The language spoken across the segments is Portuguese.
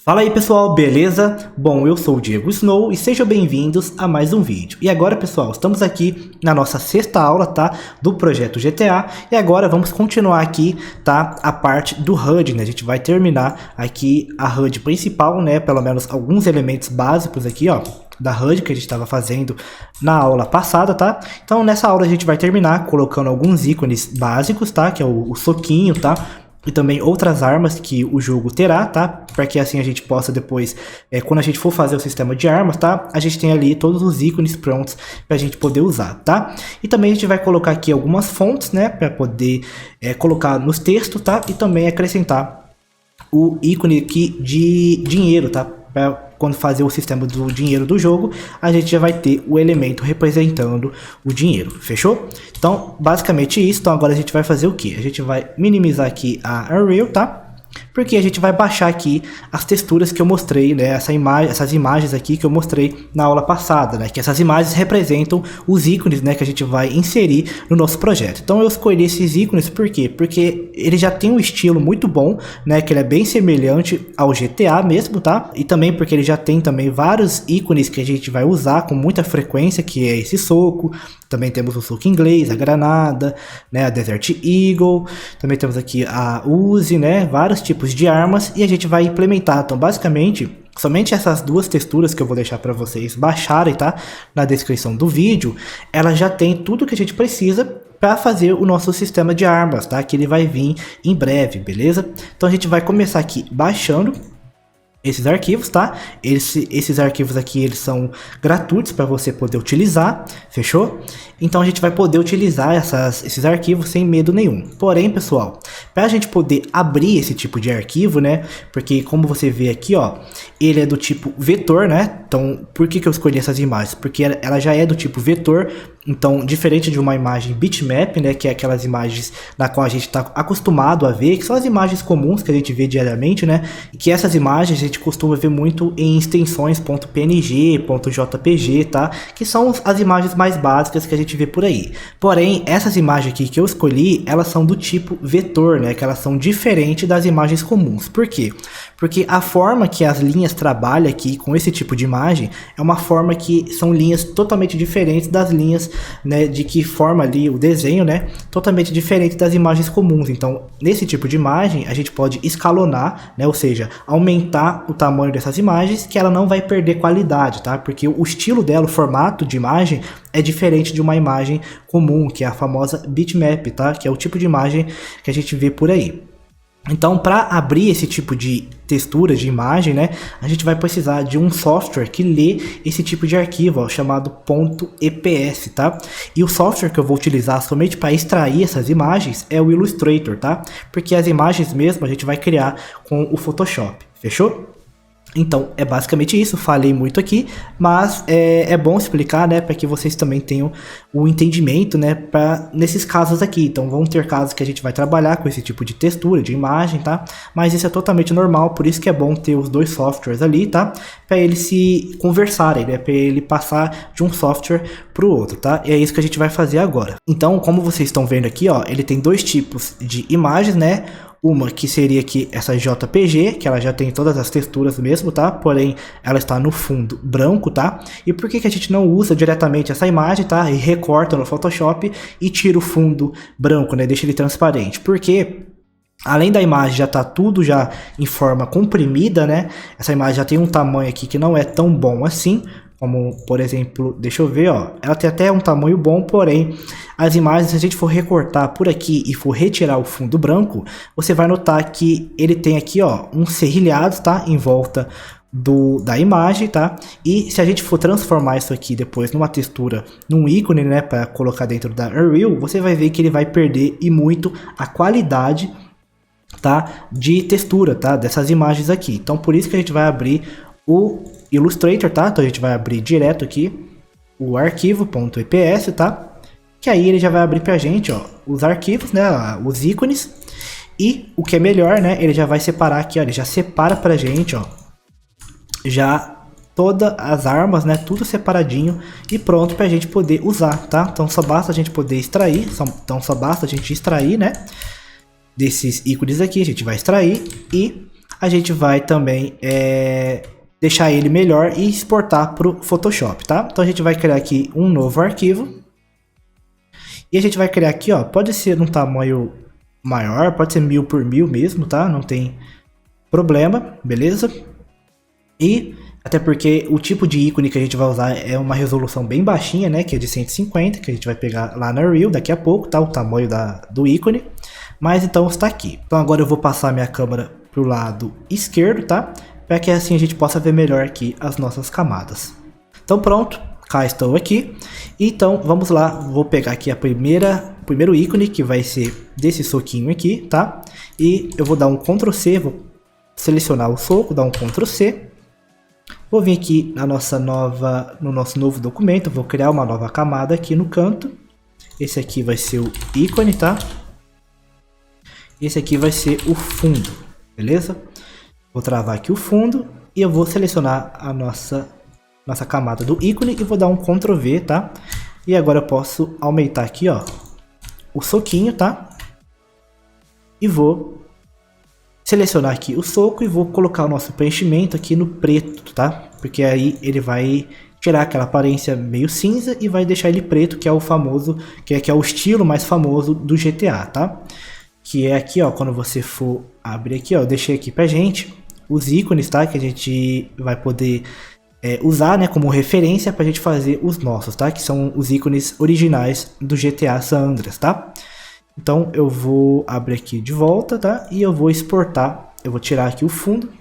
Fala aí pessoal, beleza? Bom, eu sou o Diego Snow e sejam bem-vindos a mais um vídeo. E agora pessoal, estamos aqui na nossa sexta aula, tá? Do projeto GTA. E agora vamos continuar aqui, tá? A parte do HUD, né? A gente vai terminar aqui a HUD principal, né? Pelo menos alguns elementos básicos aqui, ó, da HUD que a gente estava fazendo na aula passada, tá? Então nessa aula a gente vai terminar colocando alguns ícones básicos, tá? Que é o soquinho, tá? E também outras armas que o jogo terá, tá? Para que assim a gente possa depois, quando a gente for fazer o sistema de armas, tá? A gente tem ali todos os ícones prontos para a gente poder usar, tá? E também a gente vai colocar aqui algumas fontes, né? Para poder colocar nos textos, tá? E também acrescentar o ícone aqui de dinheiro, tá? Pra quando fazer o sistema do dinheiro do jogo, a gente já vai ter o elemento representando o dinheiro, fechou? Então, basicamente isso. Então agora a gente vai fazer o que? A gente vai minimizar aqui a Unreal, tá? Porque a gente vai baixar aqui as texturas que eu mostrei, né? Essas imagens aqui que eu mostrei na aula passada, né? Que essas imagens representam os ícones, né? Que a gente vai inserir no nosso projeto. Então eu escolhi esses ícones por quê? Porque ele já tem um estilo muito bom, né? Que ele é bem semelhante ao GTA mesmo, tá? E também porque ele já tem também vários ícones que a gente vai usar com muita frequência, que é esse soco. Também temos o soco inglês, a granada, né, a Desert Eagle. Também temos aqui a Uzi, né, vários tipos de armas. E a gente vai implementar, então basicamente, somente essas duas texturas que eu vou deixar para vocês baixarem, tá, na descrição do vídeo. Ela já tem tudo que a gente precisa para fazer o nosso sistema de armas, tá, que ele vai vir em breve, beleza? Então a gente vai começar aqui baixando esses arquivos, tá? Esses arquivos aqui, eles são gratuitos para você poder utilizar, fechou? Então a gente vai poder utilizar esses arquivos sem medo nenhum. Porém, pessoal, para a gente poder abrir esse tipo de arquivo, né? Porque como você vê aqui, ó, ele é do tipo vetor, né? Então, por que eu escolhi essas imagens? Porque ela já é do tipo vetor. Então, diferente de uma imagem bitmap, né, que é aquelas imagens na qual a gente está acostumado a ver, que são as imagens comuns que a gente vê diariamente, né, e que essas imagens a gente costuma ver muito em extensões .png, .jpg, tá, que são as imagens mais básicas que a gente vê por aí. Porém, essas imagens aqui que eu escolhi, elas são do tipo vetor, né, que elas são diferentes das imagens comuns. Por quê? Porque a forma que as linhas trabalham aqui com esse tipo de imagem é uma forma que são linhas totalmente diferentes das linhas, né, de que forma ali o desenho, né, totalmente diferente das imagens comuns. Então, nesse tipo de imagem, a gente pode escalonar, né, ou seja, aumentar o tamanho dessas imagens, que ela não vai perder qualidade, tá? Porque o estilo dela, o formato de imagem é diferente de uma imagem comum, que é a famosa bitmap, tá? Que é o tipo de imagem que a gente vê por aí. Então, para abrir esse tipo de textura de imagem, né, a gente vai precisar de um software que lê esse tipo de arquivo, ó, chamado .eps, tá? E o software que eu vou utilizar somente para extrair essas imagens é o Illustrator, tá? Porque as imagens mesmo a gente vai criar com o Photoshop, fechou? Então, é basicamente isso, falei muito aqui, mas é bom explicar, né, para que vocês também tenham o entendimento, né, nesses casos aqui. Então, vão ter casos que a gente vai trabalhar com esse tipo de textura, de imagem, tá? Mas isso é totalmente normal, por isso que é bom ter os dois softwares ali, tá? Para eles se conversarem, né, para ele passar de um software para o outro, tá? E é isso que a gente vai fazer agora. Então, como vocês estão vendo aqui, ó, ele tem dois tipos de imagens, né? Uma que seria aqui essa JPG, que ela já tem todas as texturas mesmo, tá? Porém, ela está no fundo branco, tá? E por que a gente não usa diretamente essa imagem, tá? E recorta no Photoshop e tira o fundo branco, né? Deixa ele transparente. Porque além da imagem já tá tudo já em forma comprimida, né? Essa imagem já tem um tamanho aqui que não é tão bom assim. Como, por exemplo, deixa eu ver, ó, ela tem até um tamanho bom, porém, as imagens, se a gente for recortar por aqui e for retirar o fundo branco, você vai notar que ele tem aqui, ó, uns serrilhados, tá, em volta da imagem, tá? E se a gente for transformar isso aqui depois numa textura, num ícone, né, para colocar dentro da Unreal, você vai ver que ele vai perder e muito a qualidade, tá, de textura, tá, dessas imagens aqui. Então, por isso que a gente vai abrir o Illustrator, tá? Então a gente vai abrir direto aqui o arquivo .eps, tá? Que aí ele já vai abrir pra gente, ó, os arquivos, né, os ícones. E o que é melhor, né, ele já vai separar aqui, ó, ele já separa pra gente, ó, já todas as armas, né, tudo separadinho e pronto pra gente poder usar, tá? Então só basta a gente poder extrair, só basta a gente extrair, né, desses ícones aqui, a gente vai extrair e a gente vai também deixar ele melhor e exportar para o Photoshop, tá? Então a gente vai criar aqui um novo arquivo. E a gente vai criar aqui, ó, pode ser num tamanho maior, pode ser 1000 por 1000 mesmo, tá? Não tem problema, beleza? E até porque o tipo de ícone que a gente vai usar é uma resolução bem baixinha, né? Que é de 150, que a gente vai pegar lá na Real daqui a pouco, tá? O tamanho do ícone. Mas então está aqui. Então agora eu vou passar minha câmera pro lado esquerdo, tá? Para que assim a gente possa ver melhor aqui as nossas camadas. Então pronto, cá estou aqui. Então vamos lá, vou pegar aqui o primeiro ícone, que vai ser desse soquinho aqui, tá? E eu vou dar um Ctrl C, vou selecionar o soco, dar um Ctrl C. Vou vir aqui no nosso novo documento, vou criar uma nova camada aqui no canto. Esse aqui vai ser o ícone, tá? Esse aqui vai ser o fundo, beleza? Vou travar aqui o fundo e eu vou selecionar a nossa camada do ícone e vou dar um Ctrl V, tá? E agora eu posso aumentar aqui, ó, o soquinho, tá? E vou selecionar aqui o soco e vou colocar o nosso preenchimento aqui no preto, tá? Porque aí ele vai tirar aquela aparência meio cinza e vai deixar ele preto, que é o famoso, que é o estilo mais famoso do GTA, tá? Que é aqui, ó, quando você for abrir aqui, ó, eu deixei aqui pra gente os ícones, tá? Que a gente vai poder usar, né, como referência pra gente fazer os nossos, tá? Que são os ícones originais do GTA San Andreas, tá? Então eu vou abrir aqui de volta, tá? E eu vou exportar, eu vou tirar aqui o fundo,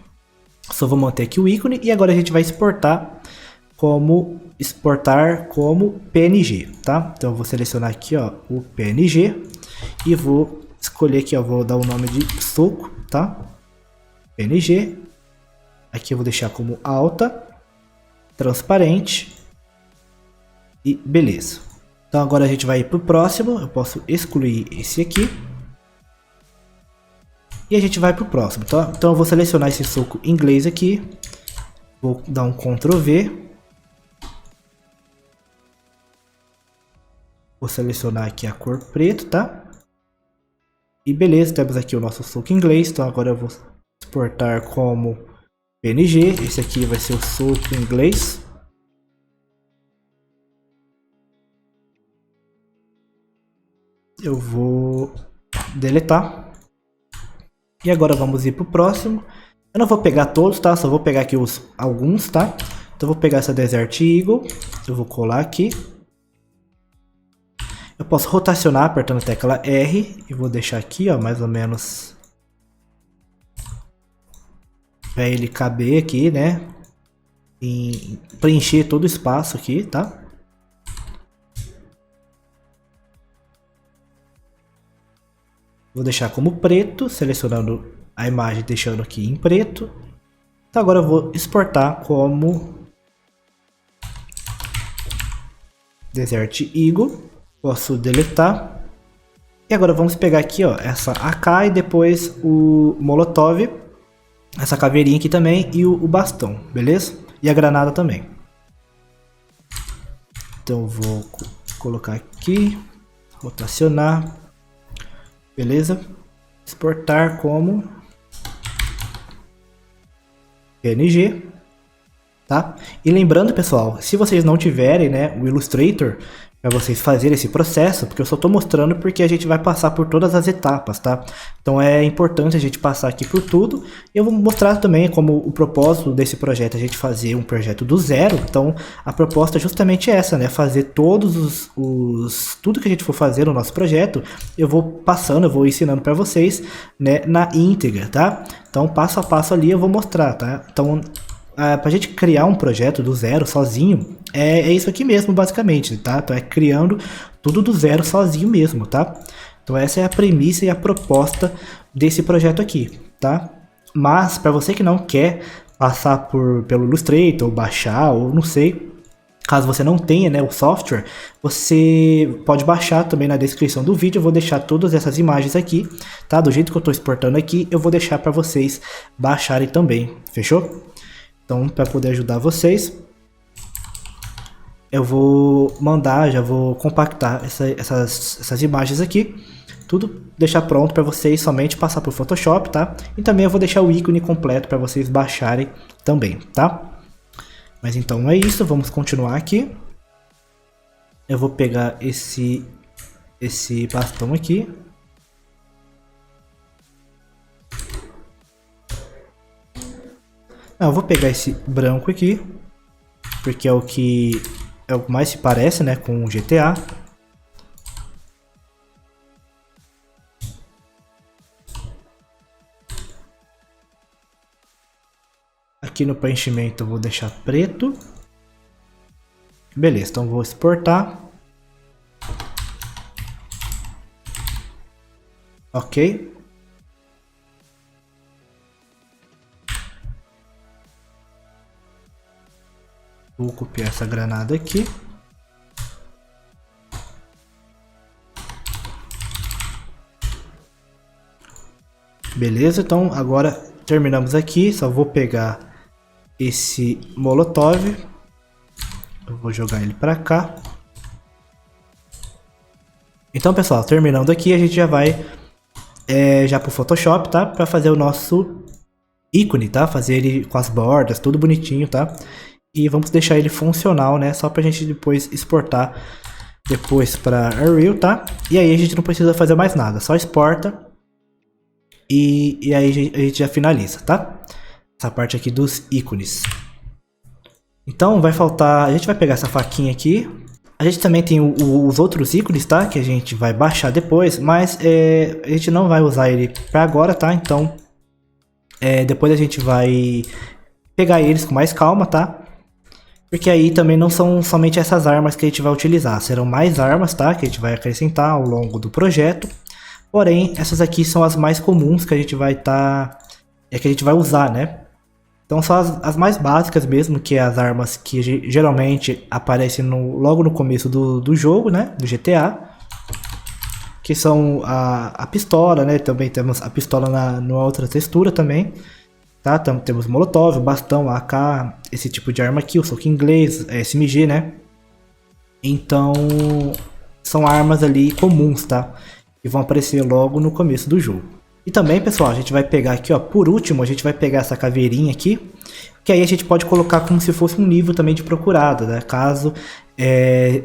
só vou manter aqui o ícone e agora a gente vai exportar como PNG, tá? Então eu vou selecionar aqui, ó, o PNG e vou escolher aqui, ó, vou dar o nome de soco, tá? PNG. Aqui eu vou deixar como alta, transparente e beleza. Então agora a gente vai para o próximo, eu posso excluir esse aqui. E a gente vai para o próximo, tá? Então eu vou selecionar esse soco inglês aqui. Vou dar um Ctrl V. Vou selecionar aqui a cor preto, tá? E beleza, temos aqui o nosso soco inglês. Então agora eu vou exportar como PNG. Esse aqui vai ser o soco inglês. Eu vou deletar. E agora vamos ir para o próximo. Eu não vou pegar todos, tá? Só vou pegar aqui alguns, tá? Então eu vou pegar essa Desert Eagle. Eu vou colar aqui. Eu posso rotacionar apertando a tecla R. E vou deixar aqui, ó, mais ou menos para ele caber aqui, né? E preencher todo o espaço aqui, tá? Vou deixar como preto, selecionando a imagem, deixando aqui em preto. Então agora eu vou exportar como Desert Eagle. Posso deletar. E agora vamos pegar aqui, ó, essa AK e depois o Molotov. Essa caveirinha aqui também e o bastão, beleza? E a granada também. Então eu vou colocar aqui, rotacionar. Beleza? Exportar como PNG, tá? E lembrando, pessoal, se vocês não tiverem, né, o Illustrator para vocês fazerem esse processo, porque eu só estou mostrando porque a gente vai passar por todas as etapas, tá? Então é importante a gente passar aqui por tudo. Eu vou mostrar também como o propósito desse projeto é a gente fazer um projeto do zero. Então a proposta é justamente essa, né? Fazer todos tudo que a gente for fazer no nosso projeto, eu vou passando, eu vou ensinando para vocês, né, na íntegra, tá? Então passo a passo ali eu vou mostrar, tá? Então pra gente criar um projeto do zero sozinho, é isso aqui mesmo, basicamente, tá? Então é criando tudo do zero sozinho mesmo, tá? Então essa é a premissa e a proposta desse projeto aqui, tá? Mas para você que não quer passar pelo Illustrator, ou baixar, ou não sei, caso você não tenha, né, o software, você pode baixar também na descrição do vídeo. Eu vou deixar todas essas imagens aqui, tá? Do jeito que eu estou exportando aqui, eu vou deixar para vocês baixarem também, fechou? Então, para poder ajudar vocês, eu vou mandar, já vou compactar essas imagens aqui, tudo deixar pronto para vocês somente passar por Photoshop, tá? E também eu vou deixar o ícone completo para vocês baixarem também, tá? Mas então é isso, vamos continuar aqui. Eu vou pegar esse bastão aqui. Eu vou pegar esse branco aqui, porque é o que mais se parece, né, com o GTA. Aqui no preenchimento eu vou deixar preto. Beleza, então vou exportar. Ok. Vou copiar essa granada aqui. Beleza, então agora terminamos aqui. Só vou pegar esse molotov. Eu vou jogar ele pra cá. Então, pessoal, terminando aqui, a gente já vai já pro Photoshop, tá? Pra fazer o nosso ícone, tá? Fazer ele com as bordas, tudo bonitinho, tá? E vamos deixar ele funcional, né? Só pra gente depois exportar depois pra Unreal, tá? E aí a gente não precisa fazer mais nada, só exporta. E aí a gente já finaliza, tá? Essa parte aqui dos ícones. Então vai faltar, a gente vai pegar essa faquinha aqui. A gente também tem os outros ícones, tá? Que a gente vai baixar depois, mas a gente não vai usar ele pra agora, tá? Então depois a gente vai pegar eles com mais calma, tá? Porque aí também não são somente essas armas que a gente vai utilizar, serão mais armas, tá? Que a gente vai acrescentar ao longo do projeto. Porém, essas aqui são as mais comuns que a gente vai que a gente vai usar, né? Então são as mais básicas mesmo, que é as armas que geralmente aparecem logo no começo do jogo, né? Do GTA. Que são a pistola, né? Também temos a pistola numa outra textura também. Tá? Temos molotov, bastão, AK, esse tipo de arma aqui, o soco inglês, SMG, né? Então, são armas ali comuns, tá? Que vão aparecer logo no começo do jogo. E também, pessoal, a gente vai pegar aqui, ó, por último, a gente vai pegar essa caveirinha aqui, que aí a gente pode colocar como se fosse um nível também de procurado, né? Caso,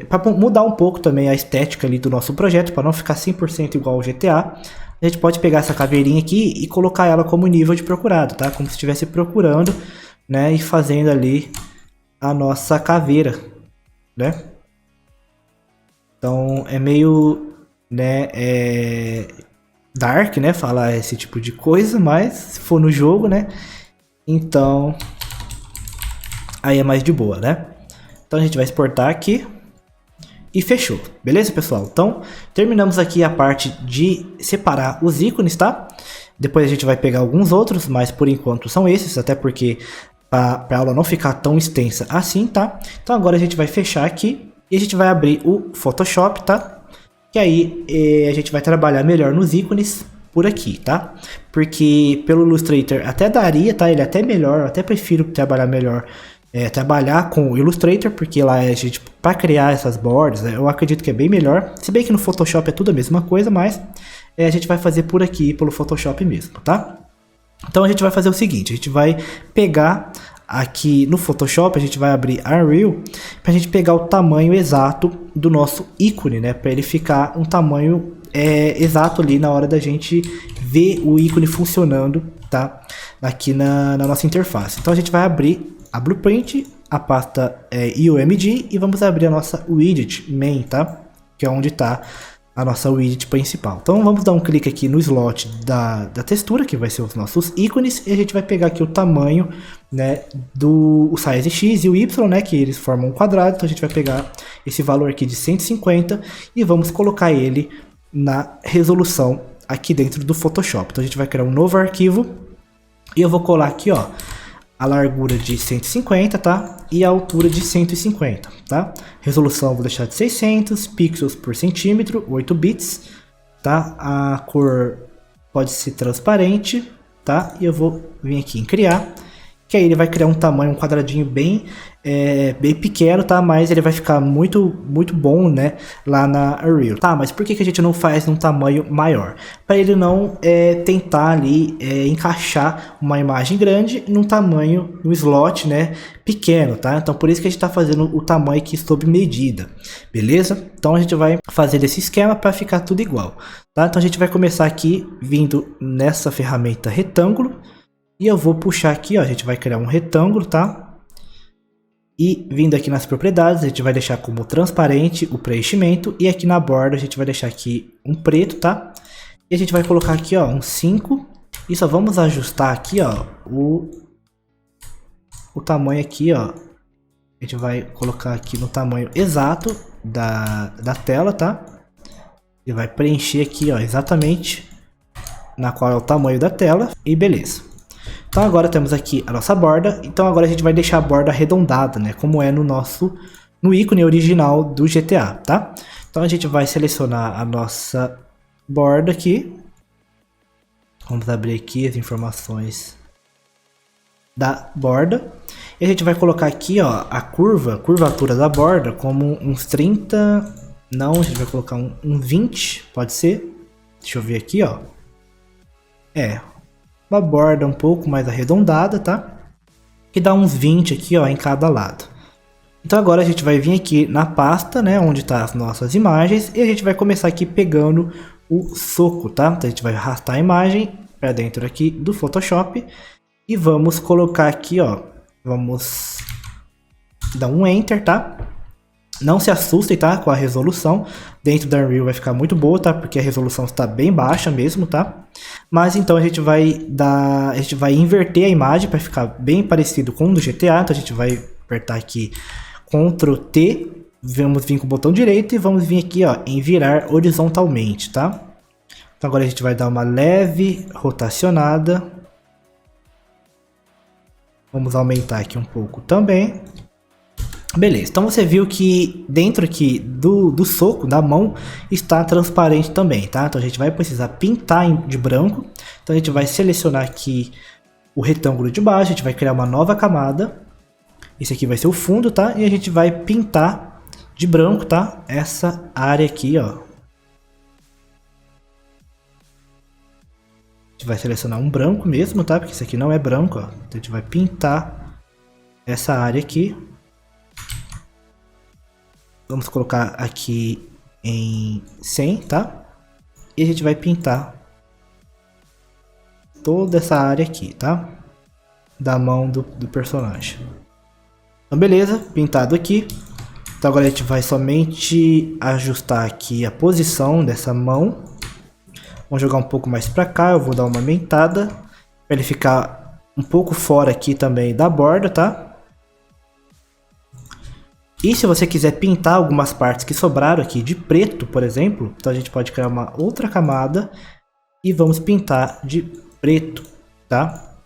para mudar um pouco também a estética ali do nosso projeto, para não ficar 100% igual ao GTA, a gente pode pegar essa caveirinha aqui e colocar ela como nível de procurado, tá? Como se estivesse procurando, né? E fazendo ali a nossa caveira, né? Então é meio, né? Dark, né? Falar esse tipo de coisa, mas se for no jogo, né? Então aí é mais de boa, né? Então a gente vai exportar aqui. E fechou, beleza, pessoal? Então, terminamos aqui a parte de separar os ícones, tá? Depois a gente vai pegar alguns outros, mas por enquanto são esses, até porque para a aula não ficar tão extensa assim, tá? Então agora a gente vai fechar aqui e a gente vai abrir o Photoshop, tá? Que aí a gente vai trabalhar melhor nos ícones por aqui, tá? Porque pelo Illustrator até daria, tá? Ele é até melhor, eu até prefiro trabalhar melhor. Trabalhar com o Illustrator, porque lá a gente, para criar essas bordas, eu acredito que é bem melhor. Se bem que no Photoshop é tudo a mesma coisa, mas a gente vai fazer por aqui, pelo Photoshop mesmo, tá? Então a gente vai fazer o seguinte, a gente vai pegar aqui no Photoshop, a gente vai abrir Unreal, pra gente pegar o tamanho exato do nosso ícone, né? Para ele ficar um tamanho exato ali na hora da gente ver o ícone funcionando, tá? Aqui na nossa interface. Então a gente vai abrir a Blueprint, a pasta IOMG e vamos abrir a nossa widget main, tá? Que é onde está a nossa widget principal. Então vamos dar um clique aqui no slot da textura, que vai ser os nossos ícones, e a gente vai pegar aqui o tamanho, né, do size X e o Y, né, que eles formam um quadrado. Então a gente vai pegar esse valor aqui de 150 e vamos colocar ele na resolução aqui dentro do Photoshop. Então a gente vai criar um novo arquivo e eu vou colar aqui, ó, a largura de 150, tá? E a altura de 150, tá? Resolução vou deixar de 600 pixels por centímetro, 8 bits, tá? A cor pode ser transparente, tá? E eu vou vir aqui em criar, que aí ele vai criar um tamanho, um quadradinho bem pequeno, tá? Mas ele vai ficar muito bom, né? Lá na Unreal. Tá, mas por que a gente não faz num tamanho maior? Para ele não tentar ali encaixar uma imagem grande num tamanho, no slot, né? Pequeno, tá? Então por isso que a gente tá fazendo o tamanho aqui sob medida, beleza? Então a gente vai fazer desse esquema para ficar tudo igual, tá? Então a gente vai começar aqui vindo nessa ferramenta retângulo. E eu vou puxar aqui, ó, a gente vai criar um retângulo, tá? E vindo aqui nas propriedades, a gente vai deixar como transparente o preenchimento. E aqui na borda a gente vai deixar aqui um preto, tá? E a gente vai colocar aqui, ó, um 5. E só vamos ajustar aqui, ó, o tamanho aqui, ó. A gente vai colocar aqui no tamanho exato da tela, tá? E vai preencher aqui, ó, exatamente na qual é o tamanho da tela. E beleza. Então agora temos aqui a nossa borda, então agora a gente vai deixar a borda arredondada, né, como é no ícone original do GTA, tá? Então a gente vai selecionar a nossa borda aqui, vamos abrir aqui as informações da borda, e a gente vai colocar aqui, ó, a curvatura da borda como uns 30, não, a gente vai colocar um 20, pode ser, deixa eu ver aqui, ó, uma borda um pouco mais arredondada, tá? Que dá uns 20 aqui, ó, em cada lado. Então agora a gente vai vir aqui na pasta, né, onde tá as nossas imagens, e a gente vai começar aqui pegando o soco, tá? Então a gente vai arrastar a imagem para dentro aqui do Photoshop e vamos colocar aqui, ó, vamos dar um Enter, tá? Não se assustem, tá, com a resolução, dentro da Unreal vai ficar muito boa, tá, porque a resolução está bem baixa mesmo, tá? Mas então a gente vai inverter a imagem para ficar bem parecido com o do GTA, então a gente vai apertar aqui Ctrl T, vamos vir com o botão direito e vamos vir aqui, ó, em virar horizontalmente, tá? Então agora a gente vai dar uma leve rotacionada, vamos aumentar aqui um pouco também. Beleza, então você viu que dentro aqui do soco, da mão, está transparente também, tá? Então a gente vai precisar pintar de branco. Então a gente vai selecionar aqui o retângulo de baixo, a gente vai criar uma nova camada. Esse aqui vai ser o fundo, tá? E a gente vai pintar de branco, tá? Essa área aqui, ó. A gente vai selecionar um branco mesmo, tá? Porque isso aqui não é branco, ó. Então a gente vai pintar essa área aqui. Vamos colocar aqui em 100, tá? E a gente vai pintar toda essa área aqui, tá? Da mão do personagem. Então beleza, pintado aqui. Então agora a gente vai somente ajustar aqui a posição dessa mão. Vamos jogar um pouco mais para cá, eu vou dar uma aumentada. Para ele ficar um pouco fora aqui também da borda, tá? E se você quiser pintar algumas partes que sobraram aqui de preto, por exemplo, então a gente pode criar uma outra camada e vamos pintar de preto, tá?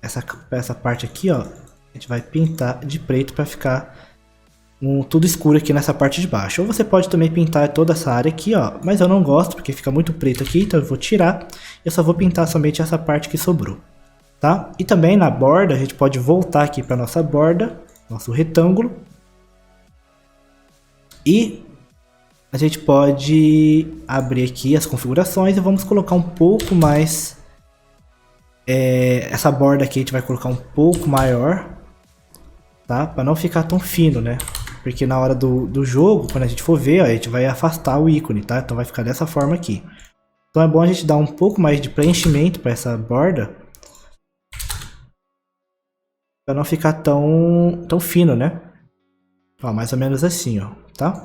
Essa parte aqui, ó, a gente vai pintar de preto para ficar tudo escuro aqui nessa parte de baixo. Ou você pode também pintar toda essa área aqui, ó, mas eu não gosto porque fica muito preto aqui, então eu vou tirar. Eu só vou pintar somente essa parte que sobrou, tá? E também na borda, a gente pode voltar aqui para nossa borda, nosso retângulo. E a gente pode abrir aqui as configurações e vamos colocar um pouco mais, essa borda aqui a gente vai colocar um pouco maior, tá? Para não ficar tão fino, né? Porque na hora do jogo, quando a gente for ver, ó, a gente vai afastar o ícone, tá? Então vai ficar dessa forma aqui. Então é bom a gente dar um pouco mais de preenchimento para essa borda, para não ficar tão fino, né? Ó, mais ou menos assim, ó, tá?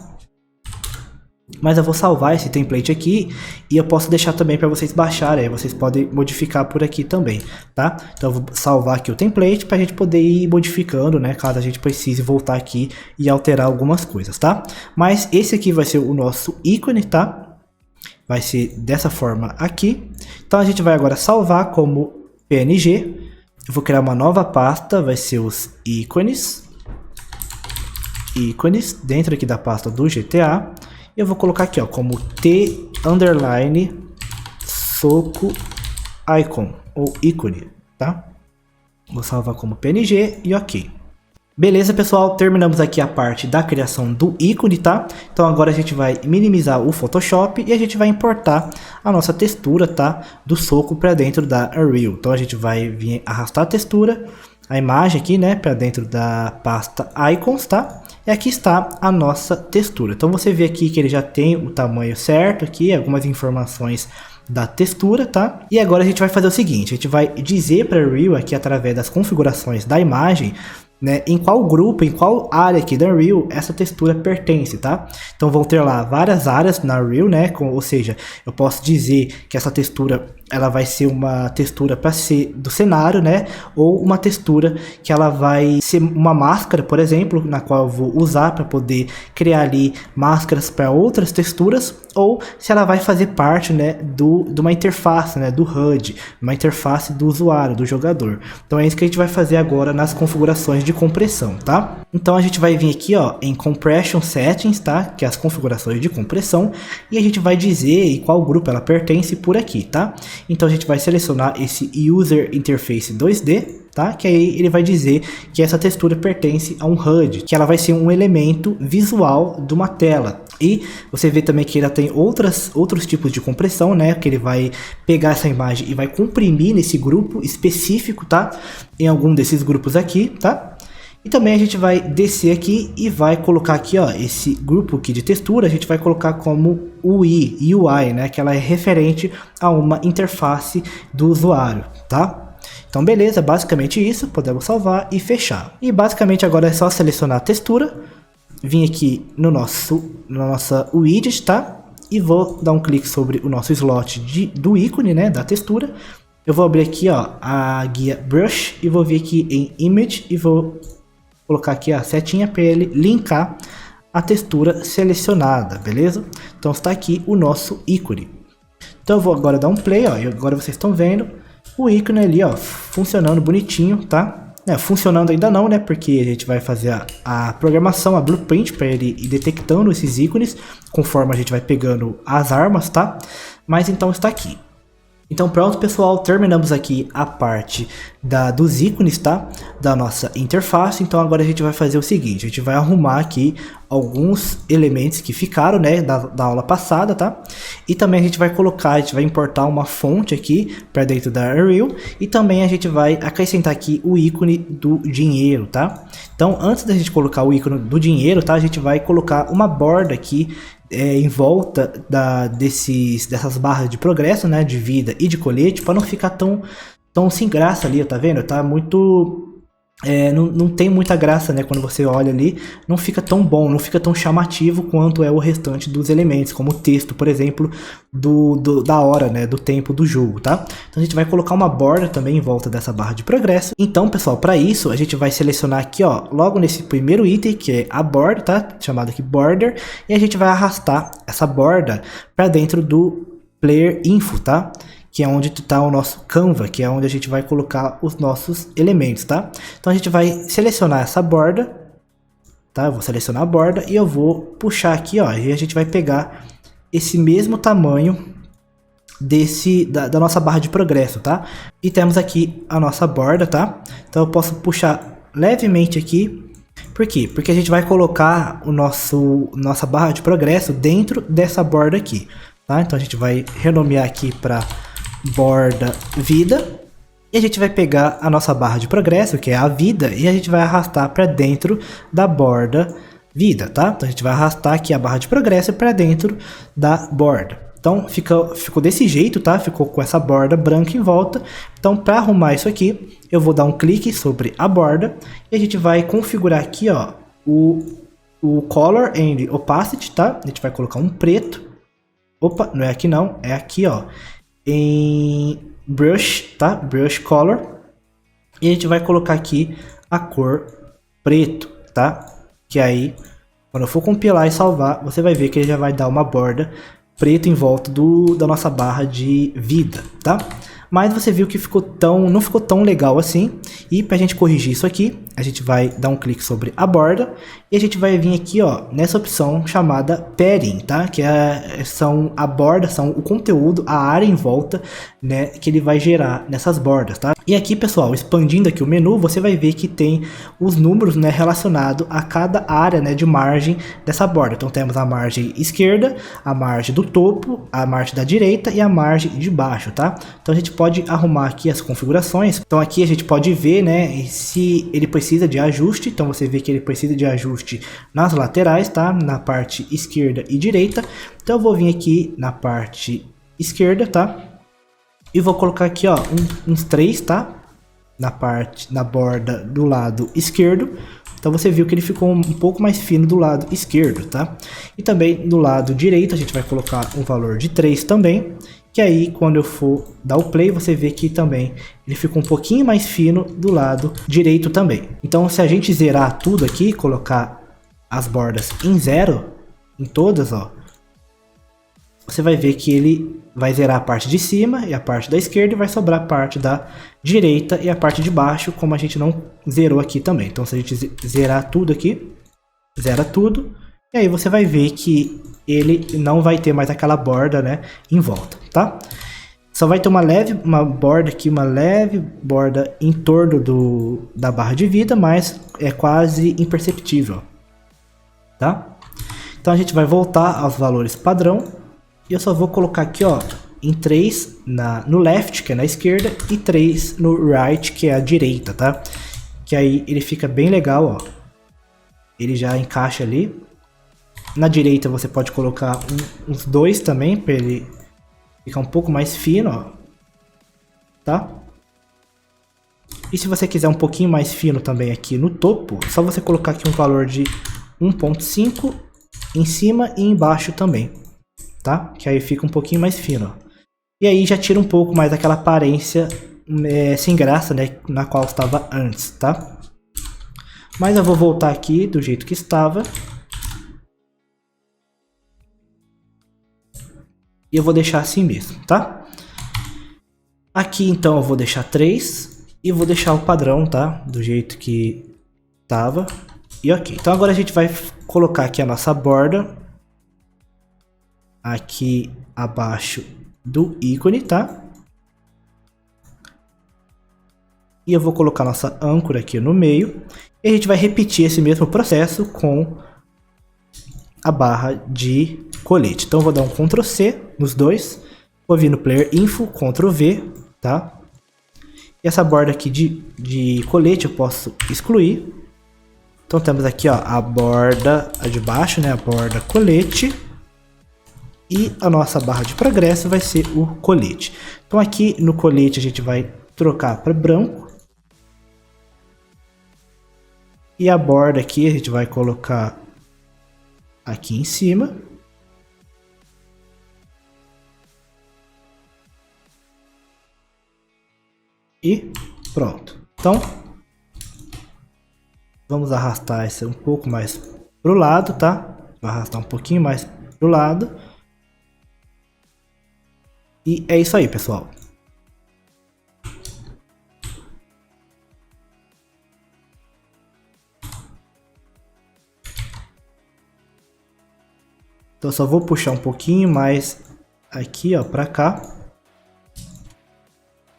Mas eu vou salvar esse template aqui e eu posso deixar também para vocês baixarem, aí vocês podem modificar por aqui também, tá? Então eu vou salvar aqui o template para a gente poder ir modificando, né? Caso a gente precise voltar aqui e alterar algumas coisas, tá? Mas esse aqui vai ser o nosso ícone, tá? Vai ser dessa forma aqui. Então a gente vai agora salvar como PNG. Eu vou criar uma nova pasta, vai ser os ícones. Ícones, dentro aqui da pasta do GTA. Eu vou colocar aqui, ó, como T_soco icon ou ícone, tá? Vou salvar como PNG e ok. Beleza, pessoal, terminamos aqui a parte da criação do ícone, tá? Então agora a gente vai minimizar o Photoshop e a gente vai importar a nossa textura, tá? Do soco para dentro da Unreal. Então a gente vai vir arrastar a textura, a imagem aqui, né, para dentro da pasta Icons, tá? E aqui está a nossa textura. Então você vê aqui que ele já tem o tamanho certo aqui, algumas informações da textura, tá? E agora a gente vai fazer o seguinte, a gente vai dizer para a Unreal aqui através das configurações da imagem, né, em qual grupo, em qual área aqui da Unreal essa textura pertence, tá? Então vão ter lá várias áreas na Unreal, né? Ou seja, eu posso dizer que essa textura ela vai ser uma textura para ser do cenário, né? Ou uma textura que ela vai ser uma máscara, por exemplo, na qual eu vou usar para poder criar ali máscaras para outras texturas, ou se ela vai fazer parte, né, de uma interface, né, do HUD, uma interface do usuário, do jogador. Então é isso que a gente vai fazer agora nas configurações de compressão, tá? Então a gente vai vir aqui, ó, em Compression Settings, tá? Que é as configurações de compressão, e a gente vai dizer em qual grupo ela pertence por aqui, tá? Então a gente vai selecionar esse User Interface 2D, tá? Que aí ele vai dizer que essa textura pertence a um HUD, que ela vai ser um elemento visual de uma tela. E você vê também que ela tem outros tipos de compressão, né? Que ele vai pegar essa imagem e vai comprimir nesse grupo específico, tá? Em algum desses grupos aqui, tá? E também a gente vai descer aqui e vai colocar aqui, ó, esse grupo aqui de textura, a gente vai colocar como UI, né? Que ela é referente a uma interface do usuário, tá? Então beleza, basicamente isso, podemos salvar e fechar. E basicamente agora é só selecionar a textura, vir aqui no nossa widget, tá? E vou dar um clique sobre o nosso slot do ícone, né, da textura. Eu vou abrir aqui, ó, a guia Brush e vou vir aqui em Image e vou colocar aqui a setinha para ele linkar a textura selecionada, beleza? Então está aqui o nosso ícone. Então eu vou agora dar um play, ó, e agora vocês estão vendo o ícone ali, ó, funcionando bonitinho, tá? Funcionando ainda não, né? Porque a gente vai fazer a programação, a blueprint para ele ir detectando esses ícones conforme a gente vai pegando as armas, tá? Mas então está aqui. Então pronto, pessoal, terminamos aqui a parte dos ícones, tá? Da nossa interface. Então agora a gente vai fazer o seguinte, a gente vai arrumar aqui alguns elementos que ficaram, né, da aula passada, tá? E também a gente vai importar uma fonte aqui para dentro da Unreal e também a gente vai acrescentar aqui o ícone do dinheiro, tá? Então antes da gente colocar o ícone do dinheiro, tá? A gente vai colocar uma borda aqui em volta dessas barras de progresso, né, de vida e de colete, para não ficar tão sem graça ali, tá vendo? Tá muito... não tem muita graça, né? Quando você olha ali, não fica tão bom, não fica tão chamativo quanto é o restante dos elementos, como o texto, por exemplo, da hora, né? Do tempo do jogo, tá? Então a gente vai colocar uma borda também em volta dessa barra de progresso. Então, pessoal, para isso a gente vai selecionar aqui, ó, logo nesse primeiro item, que é a borda, tá? Chamado aqui border, e a gente vai arrastar essa borda para dentro do Player Info, tá? Que é onde está o nosso Canva, que é onde a gente vai colocar os nossos elementos, tá? Então a gente vai selecionar essa borda, tá? Eu vou selecionar a borda e eu vou puxar aqui, ó, e a gente vai pegar esse mesmo tamanho da nossa barra de progresso, tá? E temos aqui a nossa borda, tá? Então eu posso puxar levemente aqui. Por quê? Porque a gente vai colocar nossa barra de progresso dentro dessa borda aqui, tá? Então a gente vai renomear aqui para borda vida e a gente vai pegar a nossa barra de progresso, que é a vida, e a gente vai arrastar para dentro da borda vida, tá? Então a gente vai arrastar aqui a barra de progresso para dentro da borda. Então ficou desse jeito, tá? Ficou com essa borda branca em volta. Então para arrumar isso aqui, eu vou dar um clique sobre a borda e a gente vai configurar aqui, ó, o Color and Opacity, tá? A gente vai colocar um preto. Opa, não é aqui não, é aqui, ó, em Brush, tá? Brush Color. E a gente vai colocar aqui a cor preto, tá? Que aí, quando eu for compilar e salvar, você vai ver que ele já vai dar uma borda preta em volta da nossa barra de vida, tá? Mas você viu que não ficou tão legal assim. E pra gente corrigir isso aqui, a gente vai dar um clique sobre a borda e a gente vai vir aqui, ó, nessa opção chamada padding, tá? Que são a borda, são o conteúdo, a área em volta, né, que ele vai gerar nessas bordas, tá? E aqui, pessoal, expandindo aqui o menu, você vai ver que tem os números, né, relacionados a cada área, né, de margem dessa borda. Então temos a margem esquerda, a margem do topo, a margem da direita e a margem de baixo, tá? Então a gente pode arrumar aqui as configurações. Então aqui a gente pode ver, né, se ele precisa de ajuste. Então você vê que ele precisa de ajuste nas laterais, tá? Na parte esquerda e direita. Então eu vou vir aqui na parte esquerda, tá? E vou colocar aqui, ó, uns 3, tá? Na borda do lado esquerdo. Então você viu que ele ficou um pouco mais fino do lado esquerdo, tá? E também do lado direito a gente vai colocar um valor de 3 também. Que aí quando eu for dar o play, você vê que também ele ficou um pouquinho mais fino do lado direito também. Então se a gente zerar tudo aqui, colocar as bordas em 0, em todas, ó, você vai ver que ele vai zerar a parte de cima e a parte da esquerda e vai sobrar a parte da direita e a parte de baixo, como a gente não zerou aqui também. Então se a gente zerar tudo aqui, zera tudo, e aí você vai ver que ele não vai ter mais aquela borda, né, em volta, tá? Só vai ter uma leve borda em torno da barra de vida, mas é quase imperceptível, tá? Então a gente vai voltar aos valores padrão. E eu só vou colocar aqui, ó, em 3 no left, que é na esquerda, e 3 no right, que é a direita, tá? Que aí ele fica bem legal, ó. Ele já encaixa ali. Na direita você pode colocar uns 2 também, para ele ficar um pouco mais fino, ó. Tá? E se você quiser um pouquinho mais fino também aqui no topo, é só você colocar aqui um valor de 1.5 em cima e embaixo também. Tá? Que aí fica um pouquinho mais fino, ó. E aí já tira um pouco mais daquela aparência sem graça, né, na qual estava antes, tá? Mas eu vou voltar aqui do jeito que estava. E eu vou deixar assim mesmo, tá? Aqui então eu vou deixar 3 e vou deixar o padrão, tá? Do jeito que estava. E ok. Então agora a gente vai colocar aqui a nossa borda aqui abaixo do ícone, tá? E eu vou colocar nossa âncora aqui no meio. E a gente vai repetir esse mesmo processo com a barra de colete. Então eu vou dar um Ctrl C nos dois. Vou vir no Player Info, Ctrl V, tá? E essa borda aqui de colete eu posso excluir. Então temos aqui, ó, a borda de baixo, né? A borda colete. E a nossa barra de progresso vai ser o colete. Então aqui no colete a gente vai trocar para branco. E a borda aqui a gente vai colocar aqui em cima. E pronto. Então vamos arrastar esse um pouco mais pro lado, tá? Vou arrastar um pouquinho mais pro lado. E é isso aí, pessoal. Então eu só vou puxar um pouquinho mais aqui, ó, pra cá.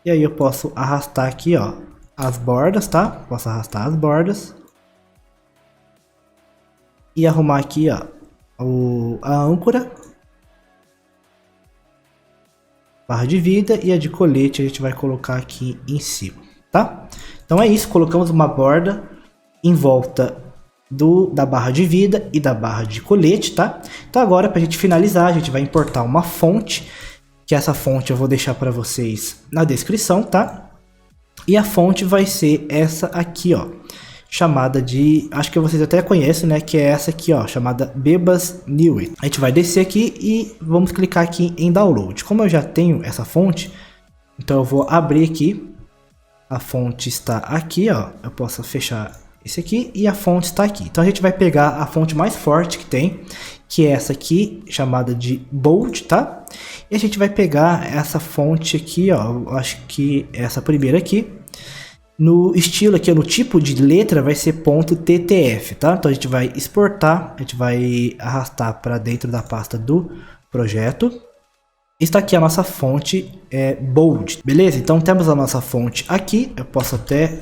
E aí eu posso arrastar aqui, ó, as bordas, tá? Posso arrastar as bordas. E arrumar aqui, ó, a âncora. Barra de vida e a de colete a gente vai colocar aqui em cima, tá? Então é isso, colocamos uma borda em volta da barra de vida e da barra de colete, tá? Então agora, para a gente finalizar, a gente vai importar uma fonte, que essa fonte eu vou deixar para vocês na descrição, tá? E a fonte vai ser essa aqui, ó, chamada de, acho que vocês até conhecem, né, que é essa aqui, ó, chamada Bebas News. A gente vai descer aqui e vamos clicar aqui em download. Como eu já tenho essa fonte, então eu vou abrir aqui. A fonte está aqui, ó, eu posso fechar esse aqui e a fonte está aqui. Então a gente vai pegar a fonte mais forte que tem, que é essa aqui, chamada de Bold, tá? E a gente vai pegar essa fonte aqui, ó, eu acho que essa primeira aqui, No estilo aqui, no tipo de letra, vai ser .ttf, tá? Então a gente vai exportar, a gente vai arrastar para dentro da pasta do projeto. Está aqui a nossa fonte bold, beleza? Então temos a nossa fonte aqui, eu posso até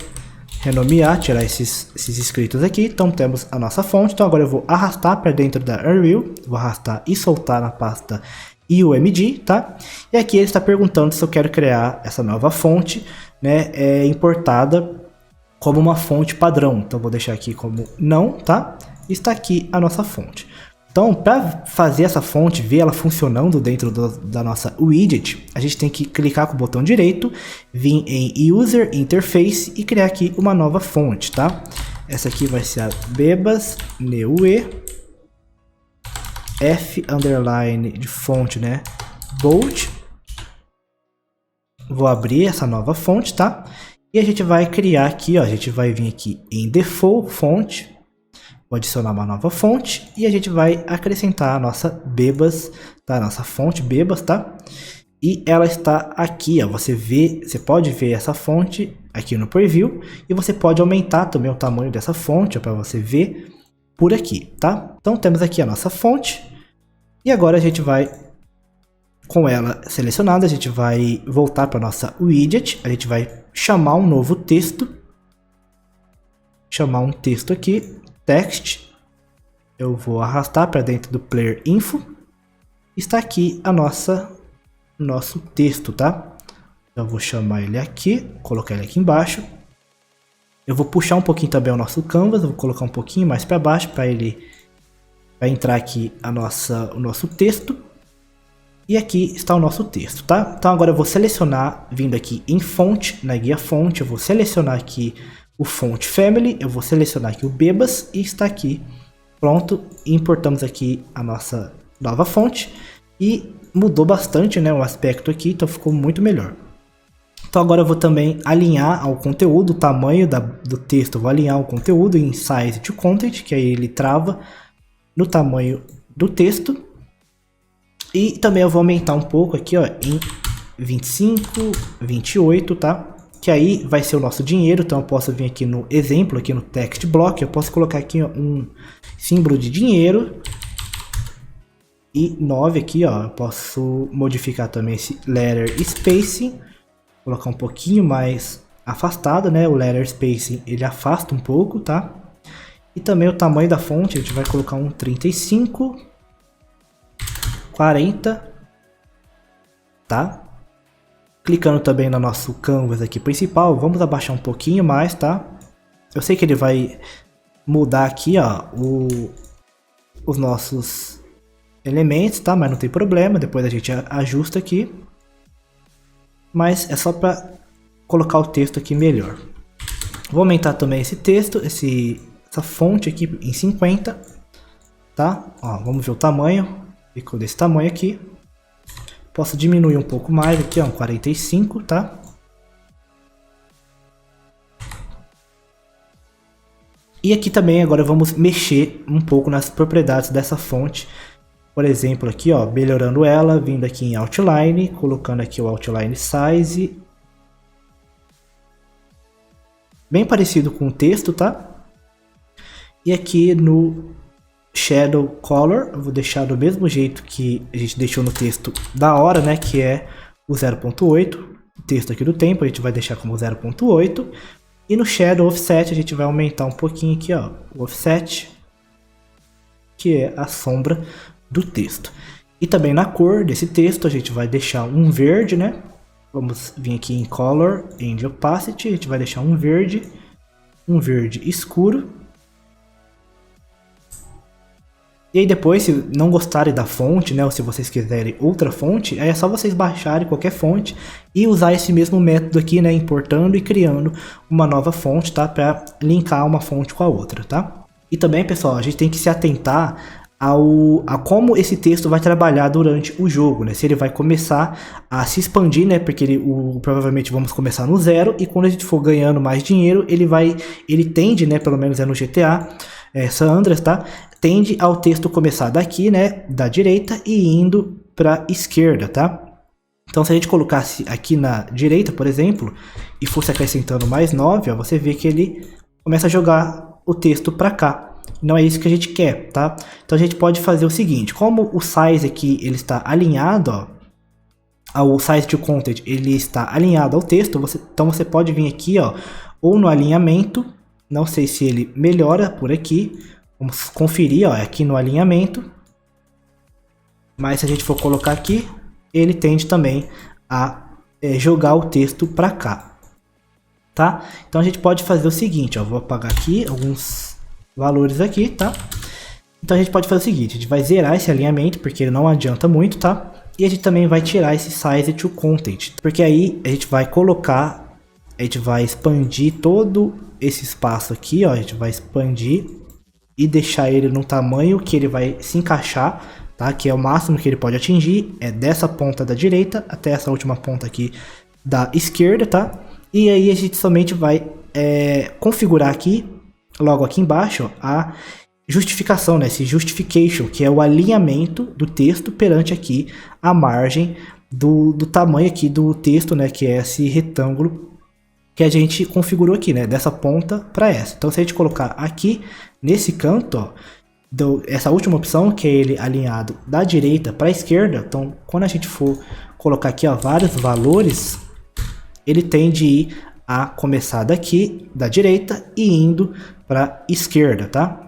renomear, tirar esses escritos aqui. Então temos a nossa fonte, então agora eu vou arrastar para dentro da Unreal, vou arrastar e soltar na pasta IOMG, tá? E aqui ele está perguntando se eu quero criar essa nova fonte, né, importada como uma fonte padrão. Então vou deixar aqui como não, tá? Está aqui a nossa fonte. Então, para fazer essa fonte, ver ela funcionando dentro da nossa widget, a gente tem que clicar com o botão direito, vir em User Interface e criar aqui uma nova fonte, tá? Essa aqui vai ser a Bebas Neue F underline de fonte, né? Bold. Vou abrir essa nova fonte, tá? E a gente vai criar aqui, ó, a gente vai vir aqui em Default Fonte. Vou adicionar uma nova fonte e a gente vai acrescentar a nossa Bebas, tá? Nossa fonte Bebas, tá? E ela está aqui, ó. Você pode ver essa fonte aqui no preview e você pode aumentar também o tamanho dessa fonte para você ver por aqui, tá? Então temos aqui a nossa fonte e agora a gente vai, com ela selecionada, a gente vai voltar para nossa widget, a gente vai chamar um novo texto, chamar um texto aqui. Text, eu vou arrastar para dentro do Player Info. Está aqui a nosso texto, tá? Eu vou chamar ele aqui, colocar ele aqui embaixo. Eu vou puxar um pouquinho também o nosso canvas, vou colocar um pouquinho mais para baixo para ele entrar aqui o nosso texto. E aqui está o nosso texto, tá? Então agora eu vou selecionar, vindo aqui em fonte, na guia fonte, eu vou selecionar aqui o Font Family, eu vou selecionar aqui o Bebas e está aqui pronto. Importamos aqui a nossa nova fonte e mudou bastante, né, o aspecto aqui, então ficou muito melhor. Então agora eu vou também alinhar ao conteúdo, o tamanho do texto, eu vou alinhar o conteúdo em Size to Content, que aí ele trava no tamanho do texto. E também eu vou aumentar um pouco aqui, ó, em 25, 28, tá? Que aí vai ser o nosso dinheiro. Então eu posso vir aqui no exemplo, aqui no text block, eu posso colocar aqui, ó, um símbolo de dinheiro. E 9 aqui, ó, eu posso modificar também esse letter spacing, colocar um pouquinho mais afastado, né? O letter spacing ele afasta um pouco, tá? E também o tamanho da fonte, a gente vai colocar um 35, 40, tá? Clicando também no nosso canvas aqui principal, vamos abaixar um pouquinho mais, tá? Eu sei que ele vai mudar aqui, ó, os nossos elementos, tá? Mas não tem problema, depois a gente ajusta aqui. Mas é só para colocar o texto aqui melhor. Vou aumentar também esse texto, essa fonte aqui em 50, tá? Ó, vamos ver o tamanho, ficou desse tamanho aqui. Posso diminuir um pouco mais aqui, ó, um 45, tá? E aqui também agora vamos mexer um pouco nas propriedades dessa fonte. Por exemplo, aqui, ó, melhorando ela, vindo aqui em Outline, colocando aqui o Outline Size. Bem parecido com o texto, tá? E aqui no Shadow Color, eu vou deixar do mesmo jeito que a gente deixou no texto da hora, né? Que é o 0.8. O texto aqui do tempo a gente vai deixar como 0.8. E no Shadow Offset a gente vai aumentar um pouquinho aqui, ó, o Offset, que é a sombra do texto. E também na cor desse texto a gente vai deixar um verde, né? Vamos vir aqui em Color, em Opacity, a gente vai deixar um verde escuro. E aí depois, se não gostarem da fonte, né, ou se vocês quiserem outra fonte, aí é só vocês baixarem qualquer fonte e usar esse mesmo método aqui, né, importando e criando uma nova fonte, tá, para linkar uma fonte com a outra, tá? E também, pessoal, a gente tem que se atentar a como esse texto vai trabalhar durante o jogo, né? Se ele vai começar a se expandir, né? Porque provavelmente vamos começar no 0 e quando a gente for ganhando mais dinheiro, ele tende, né? Pelo menos é no GTA San Andreas, tá? Tende ao texto começar daqui, né? Da direita e indo para esquerda, tá? Então se a gente colocasse aqui na direita, por exemplo, e fosse acrescentando mais 9, ó, você vê que ele começa a jogar o texto para cá. Não é isso que a gente quer, tá? Então a gente pode fazer o seguinte, como o size aqui ele está alinhado, ó, o size to content ele está alinhado ao texto, então você pode vir aqui, ó, ou no alinhamento, não sei se ele melhora por aqui, vamos conferir, ó, aqui no alinhamento, mas se a gente for colocar aqui, ele tende também a jogar o texto para cá, tá? Então a gente pode fazer o seguinte, ó, vou apagar aqui alguns valores aqui, tá? Então a gente pode fazer o seguinte, a gente vai zerar esse alinhamento, porque ele não adianta muito, tá? E a gente também vai tirar esse size to content, porque aí a gente vai colocar, a gente vai expandir todo esse espaço aqui, ó, a gente vai expandir e deixar ele no tamanho que ele vai se encaixar, tá? Que é o máximo que ele pode atingir, é dessa ponta da direita até essa última ponta aqui da esquerda, tá? E aí a gente somente vai configurar aqui, logo aqui embaixo, ó, a justificação, né? Esse justification, que é o alinhamento do texto perante aqui a margem do tamanho aqui do texto, né? Que é esse retângulo que a gente configurou aqui, né? Dessa ponta para essa. Então se a gente colocar aqui nesse canto, ó, essa última opção, que é ele alinhado da direita para a esquerda, então quando a gente for colocar aqui, ó, vários valores, ele tende a ir a começar daqui da direita e indo para a esquerda, tá?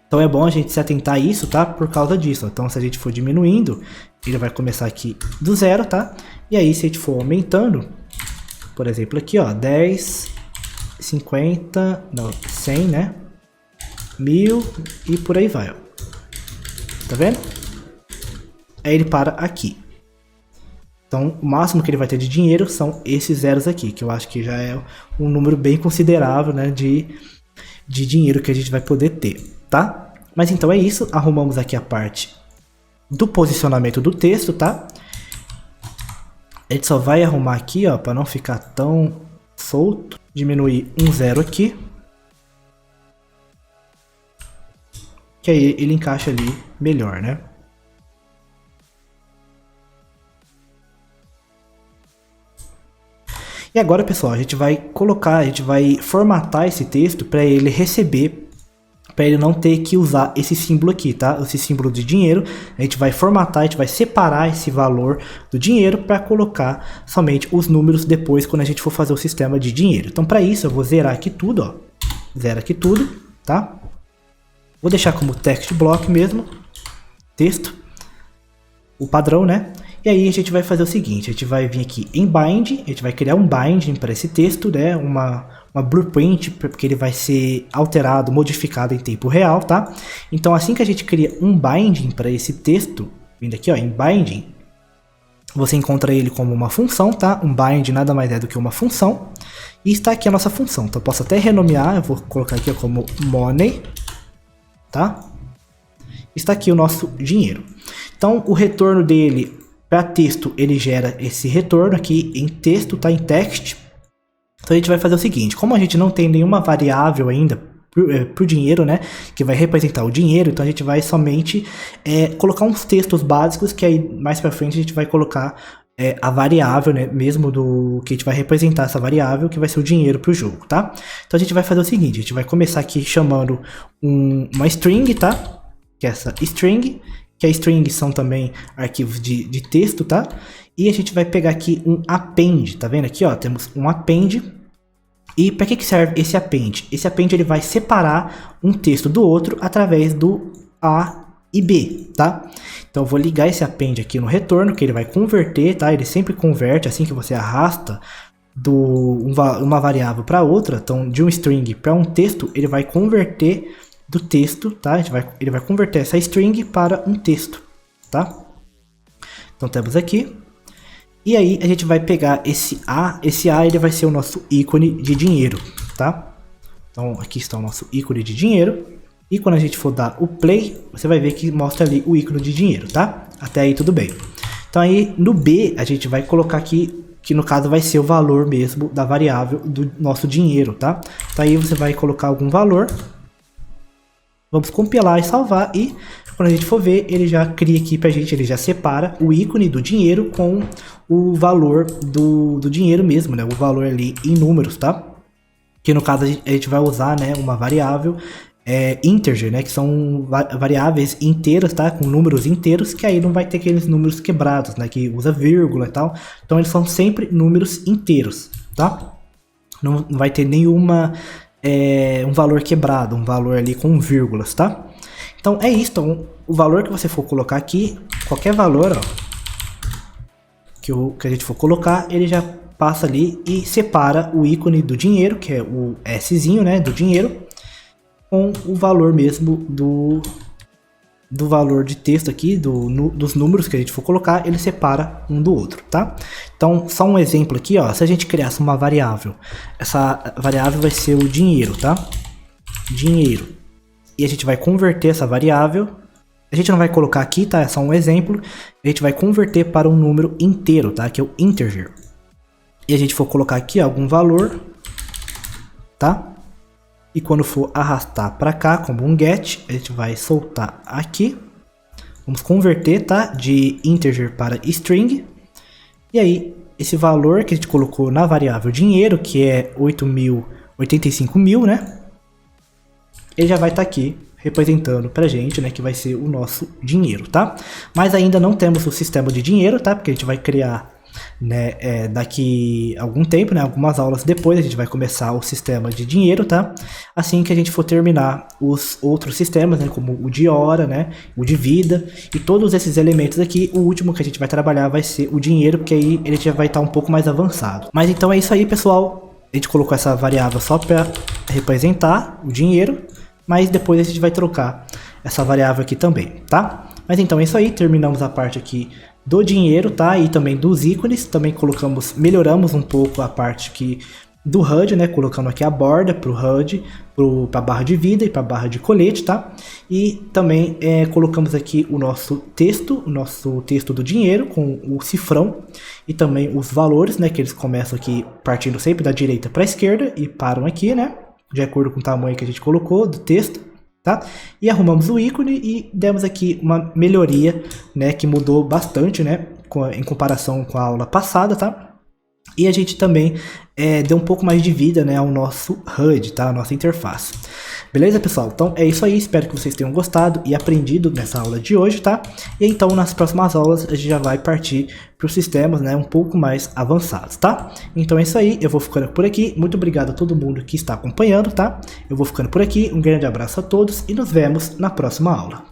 Então é bom a gente se atentar a isso, tá? Por causa disso. Então se a gente for diminuindo, ele vai começar aqui do zero, tá? E aí se a gente for aumentando, por exemplo aqui, ó, 10, 50, não, 100, né? 1000 e por aí vai, ó. Tá vendo? Aí ele para aqui. Então o máximo que ele vai ter de dinheiro são esses zeros aqui, que eu acho que já é um número bem considerável, né, de dinheiro que a gente vai poder ter, tá? Mas então é isso, arrumamos aqui a parte do posicionamento do texto, tá? A gente só vai arrumar aqui, ó, para não ficar tão solto, diminuir um zero aqui, que aí ele encaixa ali melhor, né? E agora, pessoal, a gente vai formatar esse texto para ele receber, para ele não ter que usar esse símbolo aqui, tá? Esse símbolo de dinheiro, a gente vai formatar, a gente vai separar esse valor do dinheiro para colocar somente os números depois quando a gente for fazer o sistema de dinheiro. Então, para isso, eu vou zerar aqui tudo, ó. Zero aqui tudo, tá? Vou deixar como text block mesmo, texto, o padrão, né? E aí a gente vai fazer o seguinte, a gente vai vir aqui em bind, a gente vai criar um binding para esse texto, né? Uma blueprint, porque ele vai ser alterado, modificado em tempo real, tá? Então assim que a gente cria um binding para esse texto, vindo aqui, ó, em binding, você encontra ele como uma função, tá? Um bind nada mais é do que uma função. E está aqui a nossa função, então eu posso até renomear, eu vou colocar aqui, ó, como money, tá? Está aqui o nosso dinheiro. Então o retorno dele para texto, ele gera esse retorno aqui em texto, tá? Em text. Então a gente vai fazer o seguinte, como a gente não tem nenhuma variável ainda pro dinheiro, né? Que vai representar o dinheiro, então a gente vai somente colocar uns textos básicos, que aí mais para frente a gente vai colocar a variável, né? Mesmo do que a gente vai representar essa variável, que vai ser o dinheiro pro jogo, tá? Então a gente vai fazer o seguinte, a gente vai começar aqui chamando uma string, tá? Que é essa string, que a string são também arquivos de texto, tá? E a gente vai pegar aqui um append, tá vendo aqui, ó? Temos um append. E para que serve esse append? Esse append ele vai separar um texto do outro através do A e B, tá? Então eu vou ligar esse append aqui no retorno, que ele vai converter, tá? Ele sempre converte assim que você arrasta uma variável para outra. Então de um string para um texto, ele vai converter do texto, tá? Ele vai converter essa string para um texto, tá? Então temos aqui. E aí a gente vai pegar esse A ele vai ser o nosso ícone de dinheiro, tá? Então aqui está o nosso ícone de dinheiro. E quando a gente for dar o play, você vai ver que mostra ali o ícone de dinheiro, tá? Até aí tudo bem. Então aí no B a gente vai colocar aqui, que no caso vai ser o valor mesmo da variável do nosso dinheiro, tá? Então aí você vai colocar algum valor. Vamos compilar e salvar e quando a gente for ver, ele já cria aqui pra gente, ele já separa o ícone do dinheiro com o valor do dinheiro mesmo, né? O valor ali em números, tá? Que no caso a gente vai usar, né, uma variável integer, né? Que são variáveis inteiras, tá? Com números inteiros, que aí não vai ter aqueles números quebrados, né? Que usa vírgula e tal. Então eles são sempre números inteiros, tá? Não vai ter nenhuma um valor quebrado, um valor ali com vírgulas, tá? Então é isso, então, o valor que você for colocar aqui, qualquer valor, ó, que a gente for colocar, ele já passa ali e separa o ícone do dinheiro, que é o Szinho, né, do dinheiro, com o valor mesmo do valor de texto aqui, dos números que a gente for colocar, ele separa um do outro, tá? Então, só um exemplo aqui, ó, se a gente criasse uma variável, essa variável vai ser o dinheiro, tá? Dinheiro. E a gente vai converter essa variável, a gente não vai colocar aqui, tá? É só um exemplo, a gente vai converter para um número inteiro, tá? Que é o integer. E a gente for colocar aqui algum valor, tá? E quando for arrastar para cá, como um get, a gente vai soltar aqui. Vamos converter, tá? De integer para string. E aí, esse valor que a gente colocou na variável dinheiro, que é 85 mil, né? Ele já vai estar aqui representando pra gente, né, que vai ser o nosso dinheiro, tá? Mas ainda não temos o sistema de dinheiro, tá? Porque a gente vai criar, né, daqui a algum tempo, né, algumas aulas depois a gente vai começar o sistema de dinheiro, tá? Assim que a gente for terminar os outros sistemas, né, como o de hora, né, o de vida e todos esses elementos aqui, o último que a gente vai trabalhar vai ser o dinheiro, porque aí ele já vai estar um pouco mais avançado. Mas então é isso aí, pessoal. A gente colocou essa variável só para representar o dinheiro, mas depois a gente vai trocar essa variável aqui também, tá? Mas então é isso aí, terminamos a parte aqui do dinheiro, tá? E também dos ícones, também melhoramos um pouco a parte aqui do HUD, né? Colocando aqui a borda pro HUD, para a barra de vida e para a barra de colete, tá? E também colocamos aqui o nosso texto do dinheiro com o cifrão e também os valores, né? Que eles começam aqui partindo sempre da direita para a esquerda e param aqui, né? De acordo com o tamanho que a gente colocou do texto, tá? E arrumamos o ícone e demos aqui uma melhoria, né? Que mudou bastante, né? Em comparação com a aula passada, tá? E a gente também deu um pouco mais de vida, né, ao nosso HUD, tá? A nossa interface. Beleza, pessoal? Então é isso aí, espero que vocês tenham gostado e aprendido nessa aula de hoje, tá? E então nas próximas aulas a gente já vai partir para os sistemas, né, um pouco mais avançados, tá? Então é isso aí, eu vou ficando por aqui, muito obrigado a todo mundo que está acompanhando, tá? Eu vou ficando por aqui, um grande abraço a todos e nos vemos na próxima aula.